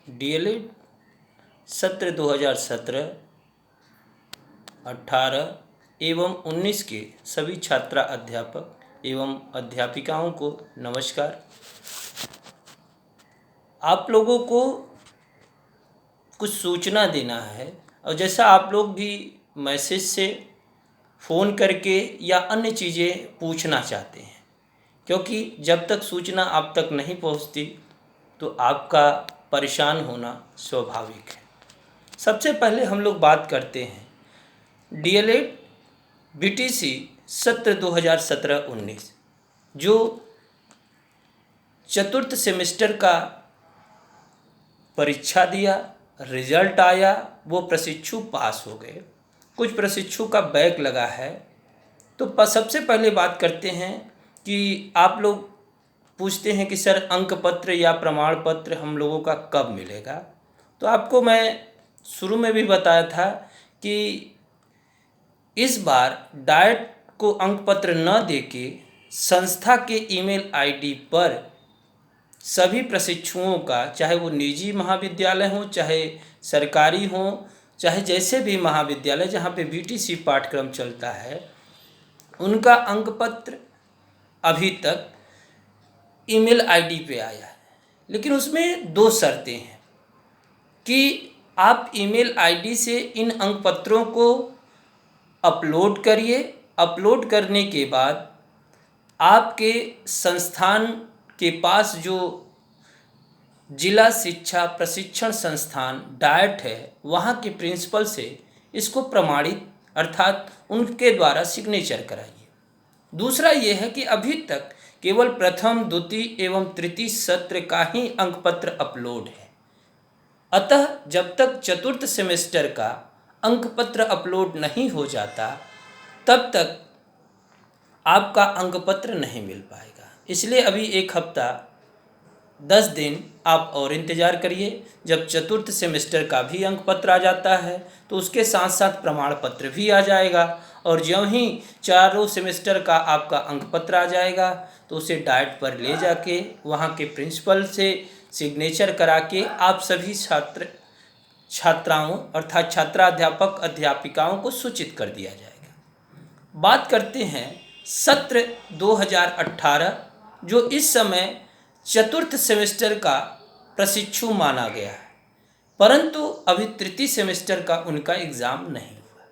DElEd सत्र 2017, 18 एवं 19 के सभी छात्रा अध्यापक एवं अध्यापिकाओं को नमस्कार। आप लोगों को कुछ सूचना देना है और जैसा आप लोग भी मैसेज से, फ़ोन करके या अन्य चीज़ें पूछना चाहते हैं, क्योंकि जब तक सूचना आप तक नहीं पहुंचती तो आपका परेशान होना स्वाभाविक है। सबसे पहले हम लोग बात करते हैं डीएलएड बीटीसी सत्र 2017-19 जो चतुर्थ सेमेस्टर का परीक्षा दिया, रिजल्ट आया, वो प्रशिक्षु पास हो गए। कुछ प्रशिक्षु का बैक लगा है। तो सबसे पहले बात करते हैं कि आप लोग पूछते हैं कि सर अंक पत्र या प्रमाण पत्र हम लोगों का कब मिलेगा। तो आपको मैं शुरू में भी बताया था कि इस बार डाइट को अंक पत्र न देके संस्था के ईमेल आईडी पर सभी प्रशिक्षुओं का, चाहे वो निजी महाविद्यालय हो, चाहे सरकारी हो, चाहे जैसे भी महाविद्यालय जहाँ पे बीटीसी पाठ्यक्रम चलता है, उनका अंक पत्र अभी तक ईमेल आईडी पे आया है। लेकिन उसमें 2 शर्तें हैं कि आप ईमेल आईडी से इन अंक पत्रों को अपलोड करिए। अपलोड करने के बाद आपके संस्थान के पास जो जिला शिक्षा प्रशिक्षण संस्थान डाइट है, वहाँ के प्रिंसिपल से इसको प्रमाणित अर्थात उनके द्वारा सिग्नेचर कराइए। दूसरा ये है कि अभी तक केवल प्रथम, द्वितीय एवं तृतीय सत्र का ही अंक पत्र अपलोड है। अतः जब तक चतुर्थ सेमेस्टर का अंक पत्र अपलोड नहीं हो जाता तब तक आपका अंक पत्र नहीं मिल पाएगा। इसलिए अभी 1 हफ्ता 10 दिन आप और इंतज़ार करिए। जब चतुर्थ सेमेस्टर का भी अंक पत्र आ जाता है तो उसके साथ साथ प्रमाण पत्र भी आ जाएगा, और ज्यों ही चारों सेमेस्टर का आपका अंक पत्र आ जाएगा तो उसे डाइट पर ले जाके वहाँ के प्रिंसिपल से सिग्नेचर करा के आप सभी छात्राओं अर्थात छात्राध्यापक अध्यापिकाओं को सूचित कर दिया जाएगा। बात करते हैं सत्र 2018 जो इस समय चतुर्थ सेमेस्टर का प्रशिक्षु माना गया है, परंतु अभी तृतीय सेमेस्टर का उनका एग्ज़ाम नहीं हुआ।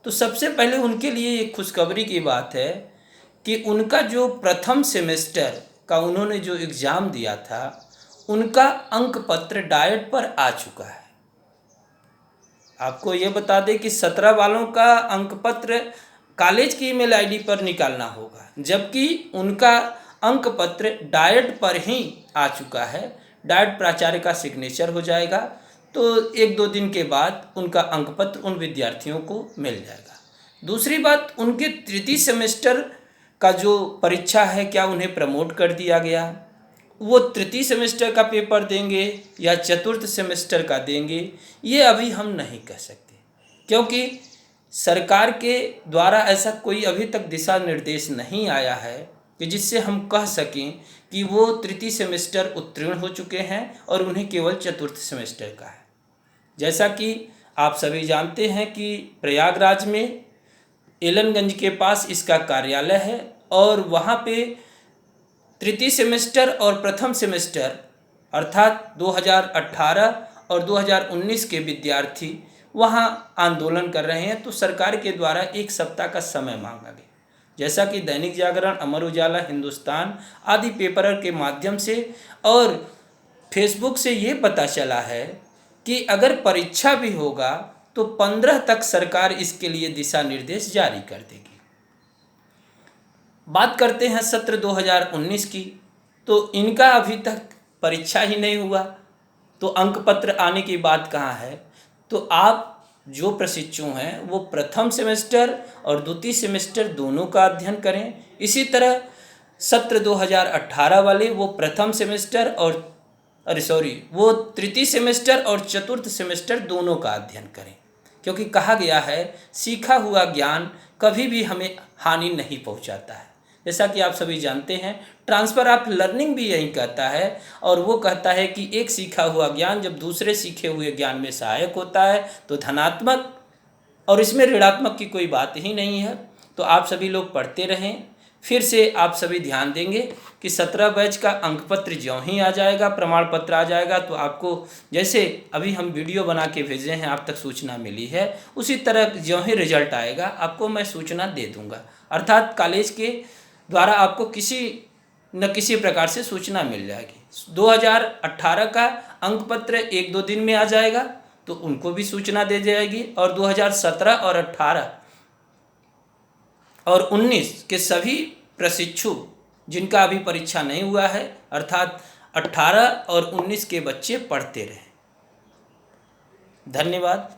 तो सबसे पहले उनके लिए एक खुशखबरी की बात है कि उनका जो प्रथम सेमेस्टर का उन्होंने जो एग्ज़ाम दिया था उनका अंक पत्र डाइट पर आ चुका है। आपको ये बता दें कि 17 वालों का अंक पत्र कॉलेज की ईमेल आईडी पर निकालना होगा, जबकि उनका अंक पत्र डाइट पर ही आ चुका है। डाइट प्राचार्य का सिग्नेचर हो जाएगा तो 1-2 दिन के बाद उनका अंक पत्र उन विद्यार्थियों को मिल जाएगा। दूसरी बात, उनके तृतीय सेमेस्टर का जो परीक्षा है क्या उन्हें प्रमोट कर दिया गया? वो तृतीय सेमेस्टर का पेपर देंगे या चतुर्थ सेमेस्टर का देंगे, ये अभी हम नहीं कह सकते, क्योंकि सरकार के द्वारा ऐसा कोई अभी तक दिशा निर्देश नहीं आया है कि जिससे हम कह सकें कि वो तृतीय सेमेस्टर उत्तीर्ण हो चुके हैं और उन्हें केवल चतुर्थ सेमेस्टर का है। जैसा कि आप सभी जानते हैं कि प्रयागराज में एलनगंज के पास इसका कार्यालय है और वहाँ पे तृतीय सेमेस्टर और प्रथम सेमेस्टर अर्थात 2018 और 2019 के विद्यार्थी वहाँ आंदोलन कर रहे हैं। तो सरकार के द्वारा 1 सप्ताह का समय मांगा गया। जैसा कि दैनिक जागरण, अमर उजाला, हिंदुस्तान आदि पेपर के माध्यम से और फेसबुक से ये पता चला है कि अगर परीक्षा भी होगा तो 15 तक सरकार इसके लिए दिशा निर्देश जारी कर देगी। बात करते हैं सत्र 2019 की, तो इनका अभी तक परीक्षा ही नहीं हुआ तो अंक पत्र आने की बात कहाँ है। तो आप जो प्रशिक्षु हैं वो प्रथम सेमेस्टर और द्वितीय सेमेस्टर दोनों का अध्ययन करें। इसी तरह सत्र 2018 वाले वो प्रथम सेमेस्टर और वो तृतीय सेमेस्टर और चतुर्थ सेमेस्टर दोनों का अध्ययन करें, क्योंकि कहा गया है सीखा हुआ ज्ञान कभी भी हमें हानि नहीं पहुंचाता है। जैसा कि आप सभी जानते हैं ट्रांसफ़र ऑफ लर्निंग भी यही कहता है, और वो कहता है कि एक सीखा हुआ ज्ञान जब दूसरे सीखे हुए ज्ञान में सहायक होता है तो धनात्मक, और इसमें ऋणात्मक की कोई बात ही नहीं है। तो आप सभी लोग पढ़ते रहें। फिर से आप सभी ध्यान देंगे कि 17 बैच का अंक पत्र ज्यों ही आ जाएगा, प्रमाण पत्र आ जाएगा, तो आपको जैसे अभी हम वीडियो बना के भेजे हैं आप तक सूचना मिली है, उसी तरह ज्यों ही रिजल्ट आएगा आपको मैं सूचना दे दूंगा। अर्थात कॉलेज के द्वारा आपको किसी न किसी प्रकार से सूचना मिल जाएगी। 2018 का अंक पत्र 1-2 दिन में आ जाएगा तो उनको भी सूचना दे जाएगी, और 2017 और 18 और 19 के सभी प्रशिक्षु जिनका अभी परीक्षा नहीं हुआ है, अर्थात 18 और 19 के बच्चे पढ़ते रहे। धन्यवाद।